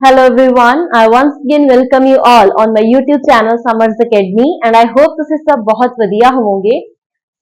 Hello everyone, I once again welcome you all on my YouTube channel Summers Academy and I hope ਤੁਸੀਂ ਸਭ ਬਹੁਤ ਵਧੀਆ ਹੋਵੋਗੇ।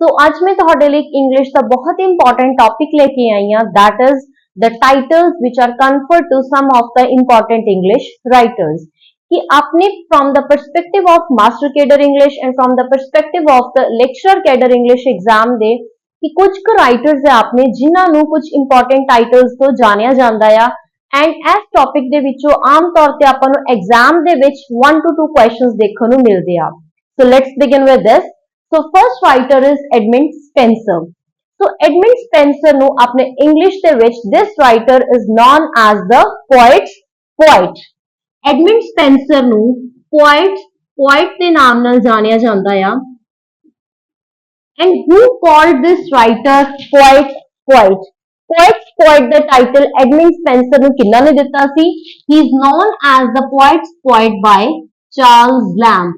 ਸੋ ਅੱਜ ਮੈਂ ਤੁਹਾਡੇ ਲਈ ਇੰਗਲਿਸ਼ ਦਾ ਬਹੁਤ ਹੀ ਇੰਪੋਰਟੈਂਟ ਟੌਪਿਕ ਲੈ ਕੇ ਆਈ ਹਾਂ that is the titles which are conferred to some of the important English writers कि आपने from the perspective of Master Cadre English and from the perspective of the Lecturer Cadre English exam ਦੇ कि कुछ writers है आपने जिन्हां ਨੂੰ कुछ इंपॉर्टेंट टाइटल्स ਤੋਂ ਜਾਣਿਆ ਜਾਂਦਾ ਆ एंड इस टॉपिक ਦੇ ਵਿੱਚੋਂ ਆਮ ਤੌਰ ਤੇ ਆਪਾਂ ਨੂੰ ਐਗਜ਼ਾਮ ਦੇ ਵਿੱਚ 1 to 2 ਕੁਐਸਚਨਸ ਦੇਖਣ ਨੂੰ ਮਿਲਦੇ ਆ so let's begin with this so first writer is Edmund Spenser so Edmund Spenser ਨੂੰ ਆਪਣੇ ਇੰਗਲਿਸ਼ ਦੇ ਵਿੱਚ this writer is known as the poet Edmund Spenser ਨੂੰ ਪੋਇਟ ਦੇ ਨਾਮ ਨਾਲ ਜਾਣਿਆ ਜਾਂਦਾ ਆ and who called this writer poet Poet the title Edmund Spenser ਨੂੰ ਕਿੰਨਾ ਨੇ ਦਿੱਤਾ ਸੀ he is known as the poet's poet by Charles Lamb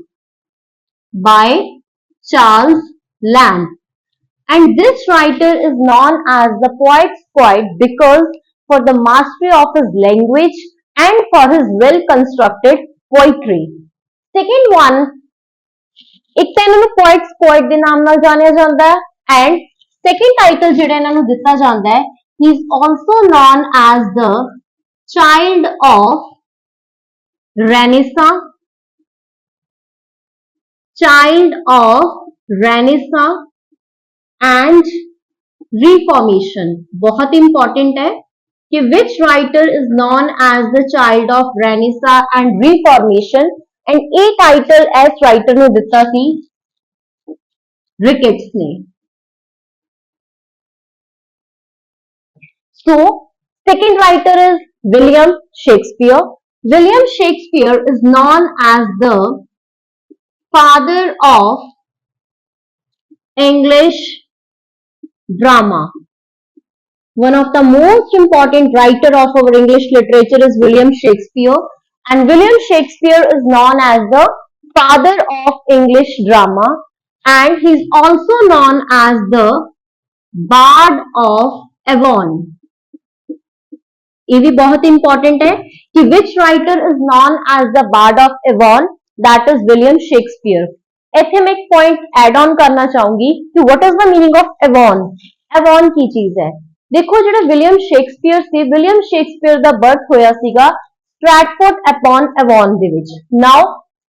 and this writer is known as the poet's poet because for the mastery of his language and for his well constructed poetry second one ਇੱਕ ਤਾਂ ਇਹਨਾਂ ਨੂੰ poet's poet ਦੇ ਨਾਮ ਨਾਲ ਜਾਣਿਆ ਜਾਂਦਾ ਹੈ and second title ਜਿਹੜਾ ਇਹਨਾਂ ਨੂੰ ਦਿੱਤਾ ਜਾਂਦਾ ਹੈ he is also known as the child of Renaissance and Reformation बहुत इंपॉर्टेंट है कि which writer is known as the child of Renaissance and Reformation and a title as writer ने दिता थी रिकेट्स ने So, second writer is William Shakespeare. William Shakespeare is known as the father of English drama. One of the most important writer of our English literature is William Shakespeare and William Shakespeare is known as the father of English drama and he is also known as the Bard of Avon. ये भी बहुत important है कि which writer is known as the bard of Avon that is William Shakespeare इथे मैं एक point add on करना चाहूंगी कि what is the meaning of Avon की चीज है देखो जो विलियम शेक्सपियर से विलियम शेक्सपियर ਦਾ ਬਰਥ ਹੋਇਆ ਸੀਗਾ ਸਟ੍ਰੈਟਫੋਰਡ अपॉन एवॉन ਦੇ ਵਿੱਚ ਨਾउ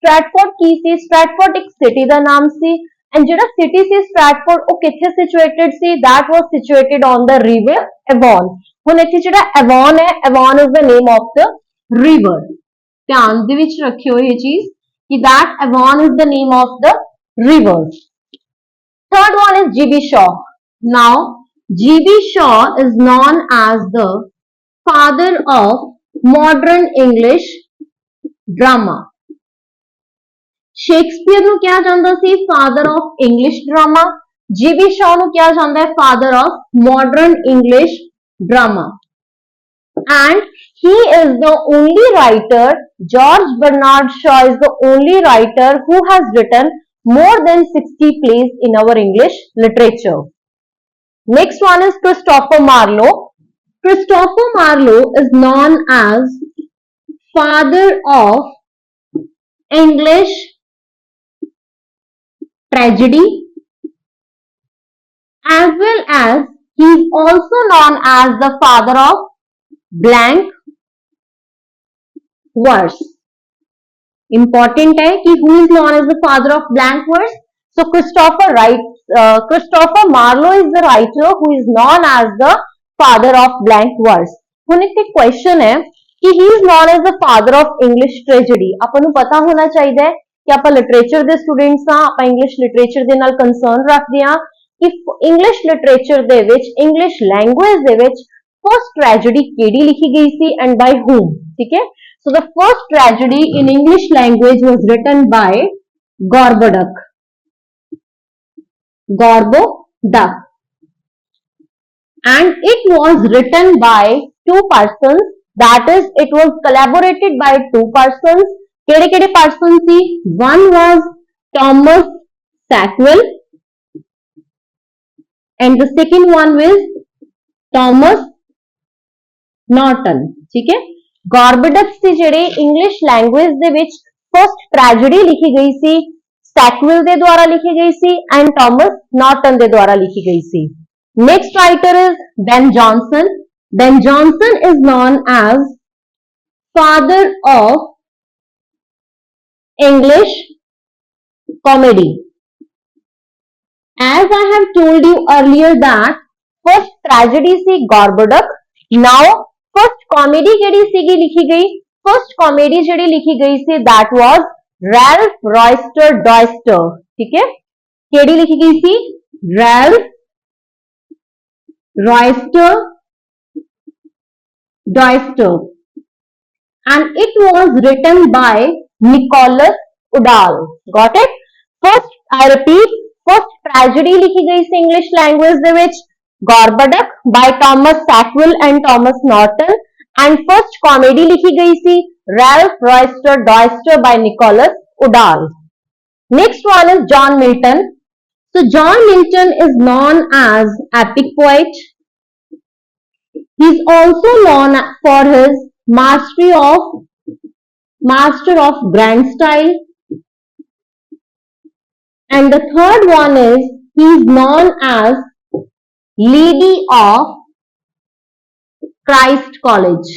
ਸਟ੍ਰੈਟਫੋਰਡ ਕੀ ਸੀ ਸਟ੍ਰੈਟਫੋਰਡ ਇੱਕ ਸਿਟੀ ਦਾ ਨਾਮ ਸੀ एंड ਜਿਹੜਾ ਸਿਟੀ ਸੀ ਸਟ੍ਰੈਟਫੋਰਡ ਉਹ ਕਿੱਥੇ situated C that was situated on the river Avon ਹੁਣ ਇੱਥੇ ਜਿਹੜਾ एवॉन है Avon is the name of the river ਧਿਆਨ ਦੇ ਵਿੱਚ ਰੱਖਿਓ ਇਹ ਚੀਜ਼ कि that Avon is the name of the river third one is GB Shaw now GB Shaw is known as the father of modern English drama Shakespeare ਨੂੰ ਕਿਹਾ ਜਾਂਦਾ ਸੀ father of English drama GB Shaw ਨੂੰ ਕਿਹਾ ਜਾਂਦਾ ਹੈ father of modern English drama and he is the only writer George Bernard Shaw is the only writer who has written more than 60 plays in our English literature next one is Christopher Marlowe is known as father of English tragedy as well as he is also known as the father of blank verse important है कि who is known as the father of blank verse so Christopher Marlowe is the writer who is known as the father of blank verse ਹੁਣ ਇੱਥੇ question ਹੈ कि he is known as the father of English tragedy ਆਪਾਂ ਨੂੰ ਪਤਾ ਹੋਣਾ ਚਾਹੀਦਾ ਹੈ ਕਿ ਆਪਾਂ ਲਿਟਰੇਚਰ ਦੇ ਸਟੂਡੈਂਟਸ ਆ ਆਪਾਂ ਇੰਗਲਿਸ਼ ਲਿਟਰੇਚਰ ਦੇ ਨਾਲ ਕੰਸਰਨ ਰੱਖਦੇ ਆ ਕਿ ਇੰਗਲਿਸ਼ ਲਿਟਰੇਚਰ ਦੇ ਵਿੱਚ ਇੰਗਲਿਸ਼ ਲੈਂਗੁਏਜ ਦੇ ਵਿੱਚ ਫਰਸਟ ਟ੍ਰੈਜੇਡੀ ਕਿਹੜੀ ਲਿਖੀ ਗਈ ਸੀ ਐਂਡ ਬਾਈ whom ਠੀਕ ਹੈ so the first tragedy in English language was written by Gorboduc and it was written by two persons that is it was collaborated by two persons केड़े केड़े person सी one was Thomas Sackville and the second one was Thomas Norton ठीक है ਗਾਰਬੇਡਕ ਸੀ ਜਿਹੜੇ English language ਦੇ ਵਿੱਚ first tragedy ਲਿਖੀ ਗਈ ਸੀ, ਸੈਕਵਿਲ ਦੇ ਦੁਆਰਾ ਲਿਖੀ ਗਈ ਸੀ ਐਂਡ ਥਾਮਸ ਨॉर्टन ਦੇ ਦੁਆਰਾ ਲਿਖੀ ਗਈ ਸੀ। Next writer is Ben Jonson. Ben Jonson is known as father of English comedy. As I have told you earlier that first tragedy सी गॉर्बोडक, now first comedy ਜਿਹੜੀ ਸੀਗੀ ਲਿਖੀ ਗਈ, first comedy ਜਿਹੜੀ ਲਿਖੀ ਗਈ ਸੀ that was Ralph Roister Doister, ठीक है, ਕਿਹੜੀ ਲਿਖੀ ਗਈ ਸੀ? Ralph Roister Doister, and it was written by Nicholas Udall. Got it? First, I repeat, first tragedy लिखी गई थी English language ਦੇ ਵਿੱਚ Gorboduc by Thomas Sackville and Thomas Norton, and first comedy लिखी गई थी Ralph Roister Doister by Nicholas Udall. Next one is John Milton. So John Milton is known as epic poet. He is also known for his master of grand style, and the third one is he is known as Lady of Christ College.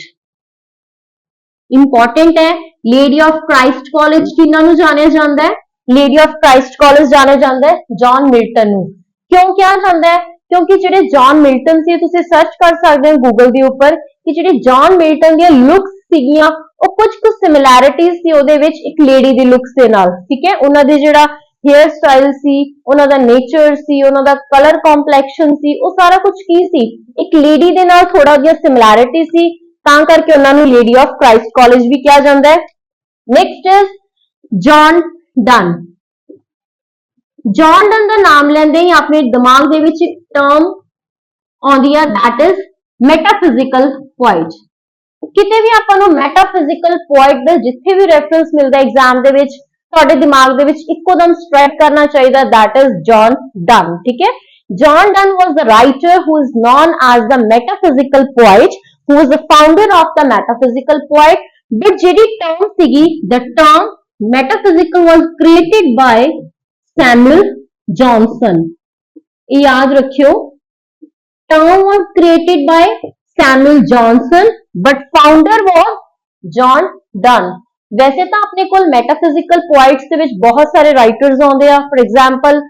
Important है, Lady of Christ College किन्ना नु जाने जांदा है? Lady of Christ College जाने जांदा है John Milton नु। क्यों क्या जांदा है? क्योंकि ਜਿਹੜੇ जॉन मिल्टन ਸੀ ਤੁਸੀਂ सर्च कर सकते हो गूगल ਦੇ ਉੱਪਰ ਕਿ ਜਿਹੜੇ जॉन मिल्टन ਦੀਆਂ ਲੁੱਕਸ ਸੀਗੀਆਂ ਉਹ ਕੁਝ ਕੁ ਸਿਮਿਲੈਰਿਟੀਜ਼ ਸੀ ਉਹਦੇ ਵਿੱਚ ਇੱਕ ਲੇਡੀ ਦੀ ਲੁੱਕਸ ਦੇ ਨਾਲ, ਠੀਕ ਹੈ। ਉਹਨਾਂ ਦੇ ਜਿਹੜਾ हेयर स्टाइल सी, ਉਹਨਾਂ ਦਾ नेचर सी, ਉਹਨਾਂ ਦਾ कलर कॉम्प्लेक्शन सी, ਉਹ ਸਾਰਾ कुछ ਕੀ ਸੀ ਇੱਕ ਲੇਡੀ ਦੇ ਨਾਲ ਥੋੜਾ ਜਿਹਾ ਸਿਮਿਲੈਰਿਟੀ ਸੀ, ਤਾਂ ਕਰਕੇ ਉਹਨਾਂ ਨੂੰ ਲੇਡੀ ਆਫ ਕ੍ਰਾइस्ट ਕਾਲਜ ਵੀ ਕਿਹਾ ਜਾਂਦਾ ਹੈ। Next is John Donne. John Donne ਦਾ ਨਾਮ ਲੈਂਦੇ ਹੀ ਆਪਣੇ ਦਿਮਾਗ ਦੇ ਵਿੱਚ ਟਰਮ ਆਉਂਦੀ ਹੈ, that is metaphysical poet। ਕਿਤੇ ਵੀ ਆਪਾਂ ਨੂੰ metaphysical poet ਦਾ ਜਿੱਥੇ ਵੀ ਰੈਫਰੈਂਸ ਮਿਲਦਾ ਐਗਜ਼ਾਮ ਦੇ ਵਿੱਚ ਤੁਹਾਡੇ ਦਿਮਾਗ ਦੇ ਵਿੱਚ ਇੱਕੋਦਮ ਸਟ੍ਰਾਈਕ ਕਰਨਾ ਚਾਹੀਦਾ, that is John Donne, ਠੀਕ ਹੈ। John Donne was the writer who is known as the metaphysical poet, who was the founder of the metaphysical poet, but ਜਿਹੜੀ term ਸੀਗੀ, the term metaphysical was created by Samuel Johnson। ਇਹ ਯਾਦ ਰੱਖਿਓ, term was created by Samuel Johnson, but founder was John Donne। वैसे तो अपने को metaphysical poets ਦੇ ਵਿੱਚ बहुत सारे राइटर्स आਉਂਦੇ ਆ, फॉर एग्जांपल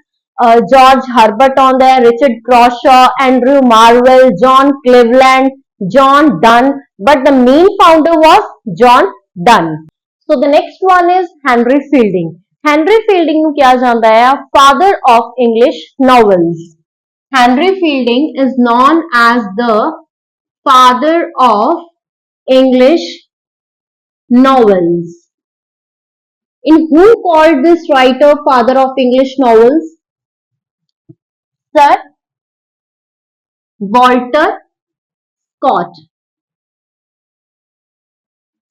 जॉर्ज हर्बर्ट आਉਂਦਾ है, Richard Crashaw, Andrew Marvell, John Cleveland, John Donne, but the main founder was John Donne। So the next one is Henry Fielding। Henry Fielding ਨੂੰ ਕਿਹਾ ਜਾਂਦਾ ਹੈ father of English novels। Henry Fielding is known as the father of English novels। In who called this writer father of English novels? Sir Walter Scott।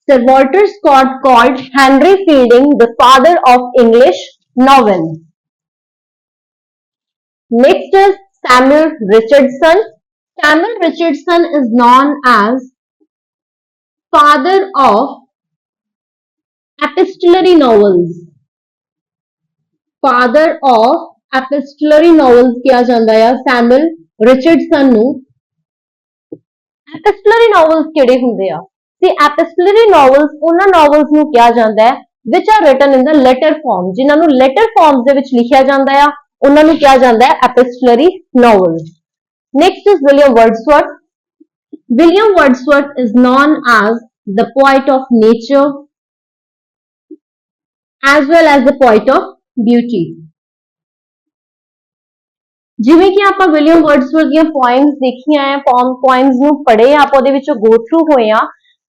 Sir Walter Scott called Henry Fielding the father of English novel। Next is Samuel Richardson। Samuel Richardson is known as father of epistolary novels। father of epistolary novels किया जाता है Samuel Richardson ਨੂੰ। epistolary novels ਕਿਹੜੇ ਹੁੰਦੇ ਆ? See, epistolary novels ਉਹਨਾਂ novels ਨੂੰ ਕਿਹਾ ਜਾਂਦਾ ਹੈ which are written in the letter form, ਜਿਨ੍ਹਾਂ ਨੂੰ letter forms ਦੇ ਵਿੱਚ ਲਿਖਿਆ ਜਾਂਦਾ ਆ ਉਹਨਾਂ ਨੂੰ ਕਿਹਾ ਜਾਂਦਾ ਹੈ epistolary novels। Next is William Wordsworth। William Wordsworth is known as the poet of nature as well as the poet of beauty। ਜਿਵੇਂ ਕਿ ਆਪਾਂ ਵਿਲੀਅਮ ਵਰਡਸਵਰਥ ਦੀਆਂ ਪੋਇਮਸ ਦੇਖੀਆਂ ਆ, ਪੋਇਮਸ ਨੂੰ ਪੜ੍ਹੇ ਆਪਾਂ ਉਹਦੇ ਵਿੱਚੋਂ ਗੋ ਥਰੂ ਹੋਏ ਆ,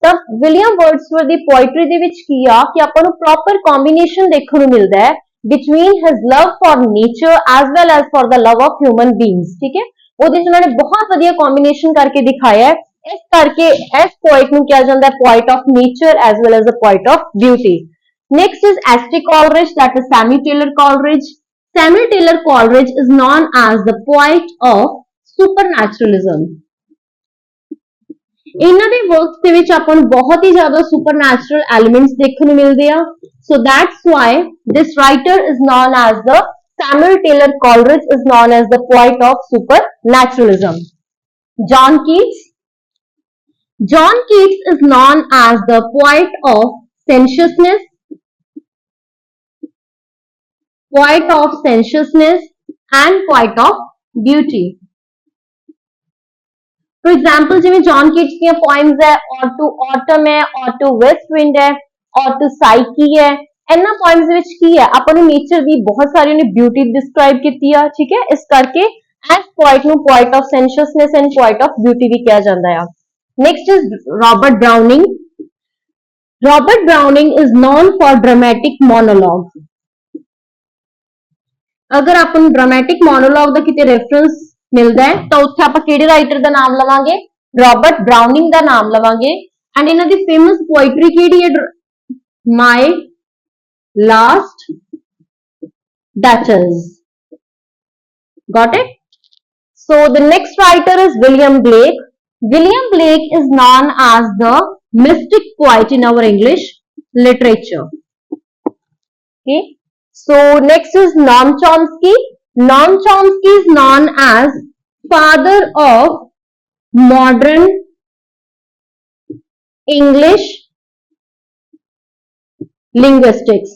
ਤਾਂ ਵਿਲੀਅਮ ਵਰਡਸਵਰਥ ਦੀ ਪੋਇਟਰੀ ਦੇ ਵਿੱਚ ਕੀ ਆ ਕਿ ਆਪਾਂ ਨੂੰ ਪ੍ਰੋਪਰ ਕੰਬੀਨੇਸ਼ਨ ਦੇਖਣ ਨੂੰ ਮਿਲਦਾ ਹੈ between his love for nature as well as for the love of human beings, ठीक है। ਉਹਦੇ ਵਿੱਚ ਉਹਨਾਂ ਨੇ ਬਹੁਤ ਵਧੀਆ ਕੰਬੀਨੇਸ਼ਨ ਕਰਕੇ ਦਿਖਾਇਆ ਹੈ, ਇਸ ਕਰਕੇ ਇਸ ਪੋਇਟ ਨੂੰ ਕਿਹਾ ਜਾਂਦਾ ਹੈ poet of nature as well as the poet of beauty. Next is S.T. Coleridge, that is Samuel Taylor Coleridge। Samuel Taylor Coleridge is known as the poet of supernaturalism। ਇਹਨਾਂ ਦੇ ਵਰਕਸ ਦੇ ਵਿੱਚ ਆਪਾਂ ਨੂੰ ਬਹੁਤ ਹੀ ਜ਼ਿਆਦਾ ਸੁਪਰਨੈਚੁਰਲ ਐਲੀਮੈਂਟਸ ਦੇਖਣ ਨੂੰ ਮਿਲਦੇ ਆ so that's why this writer is known as the Samuel Taylor Coleridge is known as the poet of supernaturalism. John Keats. John Keats is known as the poet of sensuousness, and poet of beauty. For example, जिਵੇਂ John Keats ਦੀਆਂ poems है Ode to Autumn है, Ode to West Wind है, Ode to Psyche है। ਇਹਨਾਂ poems ਦੇ ਵਿੱਚ ਕੀ ਹੈ ਆਪਾਂ ਨੂੰ ਨੇਚਰ ਦੀ ਬਹੁਤ ਸਾਰੀ ਉਹਨੇ ਬਿਊਟੀ ਡਿਸਕ੍ਰਾਈਬ ਕੀਤੀ ਆ ਠੀਕ ਹੈ ਇਸ ਕਰਕੇ ਐਸ ਪੋਇਟ ਨੂੰ poet of sensuousness and poet of beauty ਵੀ ਕਿਹਾ ਜਾਂਦਾ ਆ next is Robert Browning Robert Browning is known for dramatic monologue अगर ਆਪਾਂ ਨੂੰ ਡਰਾਮੈਟਿਕ ਮੋਨੋਲੌਗ ਦਾ ਕਿਤੇ ਰੈਫਰੈਂਸ ਮਿਲਦਾ ਹੈ ਤਾਂ ਉੱਥੇ ਆਪਾਂ ਕਿਹੜੇ ਰਾਈਟਰ ਦਾ ਨਾਮ ਲਵਾਂਗੇ ਰॉबर्ट ब्राउनिंग ਦਾ ਨਾਮ ਲਵਾਂਗੇ ਐਂਡ ਇਹਨਾਂ ਦੀ ਫੇਮਸ ਪੋਇਟਰੀ ਕਿਹੜੀ ਹੈ ਮਾਈ last debtors. Got it? So the next writer is William Blake. William Blake is known as the mystic poet in our English literature. Okay. So next is Noam Chomsky. Noam Chomsky is known as father of modern English linguistics.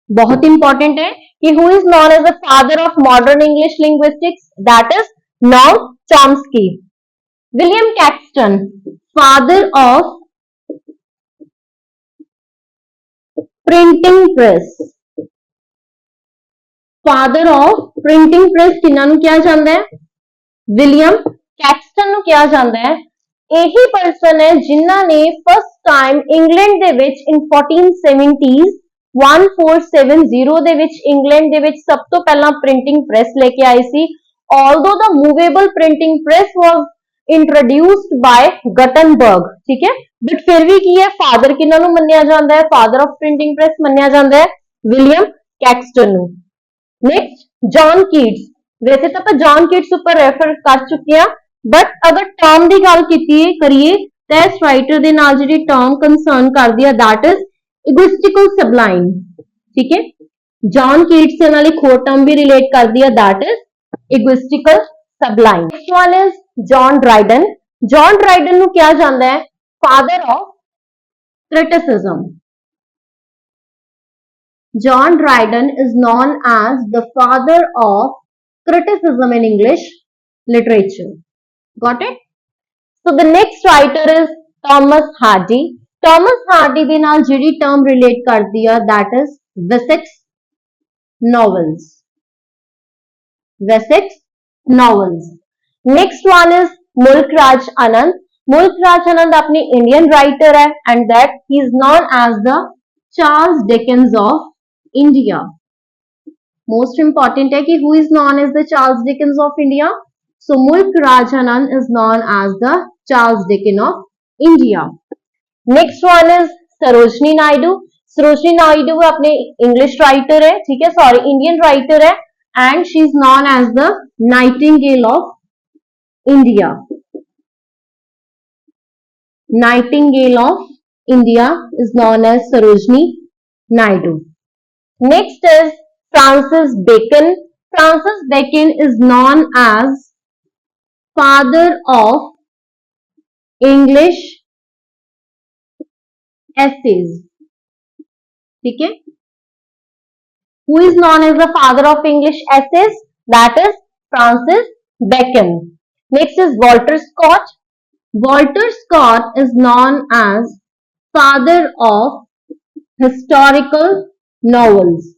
बहुत important है कि who is known as the father of modern English linguistics? That is Noam Chomsky. William Caxton, father of printing press. Father of printing press किन्ना नु किया जाता है? William Caxton नु किया जाता है ਇਹੀ ਪਰਸਨ ਹੈ ਜਿਨ੍ਹਾਂ ਨੇ ਫਸਟ ਟਾਈਮ ਇੰਗਲੈਂਡ ਦੇ ਵਿੱਚ ਇਨ 1470s 1470 ਦੇ ਵਿੱਚ ਇੰਗਲੈਂਡ ਦੇ ਵਿੱਚ ਸਭ ਤੋਂ ਪਹਿਲਾਂ ਪ੍ਰਿੰਟਿੰਗ ਪ੍ਰੈਸ ਲੈ ਕੇ ਆਏ ਸੀ although the movable printing press was introduced by Gutenberg ठीक है बट फिर भी की है फादर किन्हां ਨੂੰ ਮੰਨਿਆ ਜਾਂਦਾ ਹੈ फादर ऑफ प्रिंटिंग press ਮੰਨਿਆ ਜਾਂਦਾ ਹੈ ਵਿਲੀਅਮ ਕੈਕਸਟਨ ਨੂੰ नेक्स्ट जॉन कीट्स वैसे तो ਆਪਾਂ जॉन कीट्स ਉੱਪਰ ਰੈਫਰ ਕਰ ਚੁੱਕੇ ਹਾਂ बट अगर टर्म की गल करिए तो इस राइटर के नाल जिहड़ी टर्म कंसर्न करदी है दैट इज इगोइस्टिकल सबलाइन ठीक है जॉन कीट्स के नाल एक होर टर्म भी रिलेट करदी है that is egoistical sublime next one is John Dryden John Dryden नु कहा जाता है father of criticism John Dryden is known as the father of criticism in English literature Got it? So the next writer is Thomas Hardy. Thomas Hardy ਦੇ ਨਾਲ ਜਿਹੜੀ term relate ਕਰਦੀ ਆ that is Wessex novels. Wessex novels. Next one is Mulk Raj Anand. Mulk Raj Anand अपनी Indian writer है and that he is known as the Charles Dickens of India. Most important है कि who is known as the Charles Dickens of India? So Mulk Raj Anand is known as the Charles Dickens of India. Next one is Sarojini Naidu. Sarojini Naidu अपने English writer है, ठीक है, sorry Indian writer है, and she is known as the Nightingale of India. Nightingale of India is known as Sarojini Naidu. Next is Francis Bacon. Francis Bacon is known as father of English essays. ठीक है? Who is known as the father of English essays? That is Francis Bacon. Next is Walter Scott. Walter Scott is known as father of historical novels.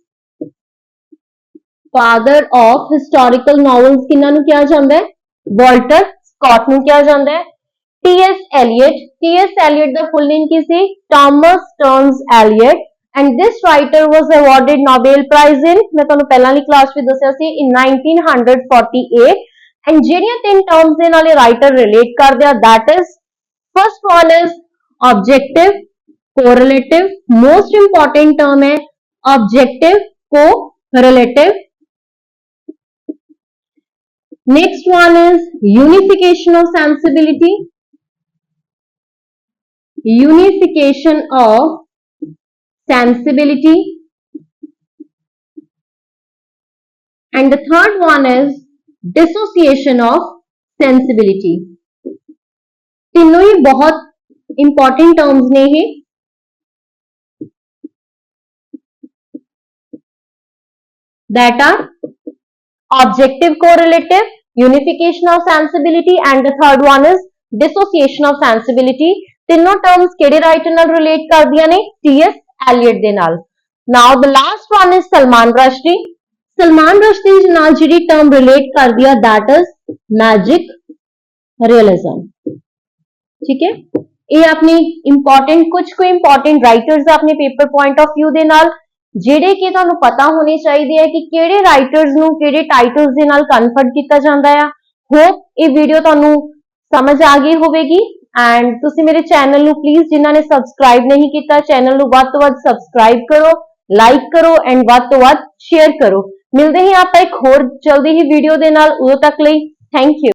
Father of historical novels किन्हां नूं कहा जांदा है? Walter Scott ਨੂੰ ਕਿਹਾ ਜਾਂਦਾ ਹੈ T S Eliot ਦਾ full name ਕੀ ਸੀ Thomas Stearns Eliot and this writer was awarded Nobel Prize in मैं ਤੁਹਾਨੂੰ ਪਹਿਲਾਂ ਵਾਲੀ ਕਲਾਸ ਵਿੱਚ ਦੱਸਿਆ ਸੀ in 1948 and ਜਿਹੜੀਆਂ ਤਿੰਨ ਟਰਮਸ ਦੇ ਨਾਲ ਇਹ ਰਾਈਟਰ ਰਿਲੇਟ ਕਰਦੇ ਆ that is first one is objective correlative most important term है objective correlative Next one is unification of sensibility. Unification of sensibility. And the third one is dissociation of sensibility. तीनों ही बहुत important terms ने ही that are objective correlative, unification of sensibility, and the third one is dissociation of sensibility. तीनों terms ਕਿਹੜੇ writer ਨਾਲ relate ਕਰਦੀਆਂ ਨੇ? T.S.. Elliott ਦੇ ਨਾਲ. Now the last one is Salman Rushdie. Salman Rushdie ਨਾਲ ਜਿਹੜੀ ਟਰਮ ਰਿਲੇਟ ਕਰਦੀ ਆ that is magic realism. ठीक है, ਇਹ ਆਪਣੀ ਇੰਪੋਰਟੈਂਟ ਕੁਝ ਕੋ ਇੰਪੋਰਟੈਂਟ ਰਾਈਟਰਸ ਆਪਣੇ ਪੇਪਰ ਪੁਆਇੰਟ ਆਫ ਵਿਊ ਦੇ ਨਾਲ ਜਿਹੜੇ ਕਿ ਤੁਹਾਨੂੰ ਪਤਾ ਹੋਣੇ ਚਾਹੀਦੇ ਆ ਕਿ ਕਿਹੜੇ ਰਾਈਟਰਸ ਨੂੰ ਕਿਹੜੇ ਟਾਈਟਲਸ ਦੇ ਨਾਲ ਕਨਫਰਟ ਕੀਤਾ ਜਾਂਦਾ ਆ. ਹੋਪ ਇਹ ਵੀਡੀਓ ਤੁਹਾਨੂੰ ਸਮਝ ਆ ਗਈ ਹੋਵੇਗੀ ਐਂਡ ਤੁਸੀਂ ਮੇਰੇ ਚੈਨਲ ਨੂੰ ਪਲੀਜ਼ ਜਿਨ੍ਹਾਂ ਨੇ ਸਬਸਕ੍ਰਾਈਬ ਨਹੀਂ ਕੀਤਾ ਚੈਨਲ ਨੂੰ ਵੱਧ ਤੋਂ ਵੱਧ ਸਬਸਕ੍ਰਾਈਬ ਕਰੋ, ਲਾਈਕ ਕਰੋ ਐਂਡ ਵੱਧ ਤੋਂ ਵੱਧ ਸ਼ੇਅਰ ਕਰੋ. ਮਿਲਦੇ ਹੀ ਆਪਾਂ ਇੱਕ ਹੋਰ ਜਲਦੀ ਹੀ ਵੀਡੀਓ ਦੇ ਨਾਲ. ਉਦੋਂ ਤੱਕ ਲਈ ਥੈਂਕ ਯੂ.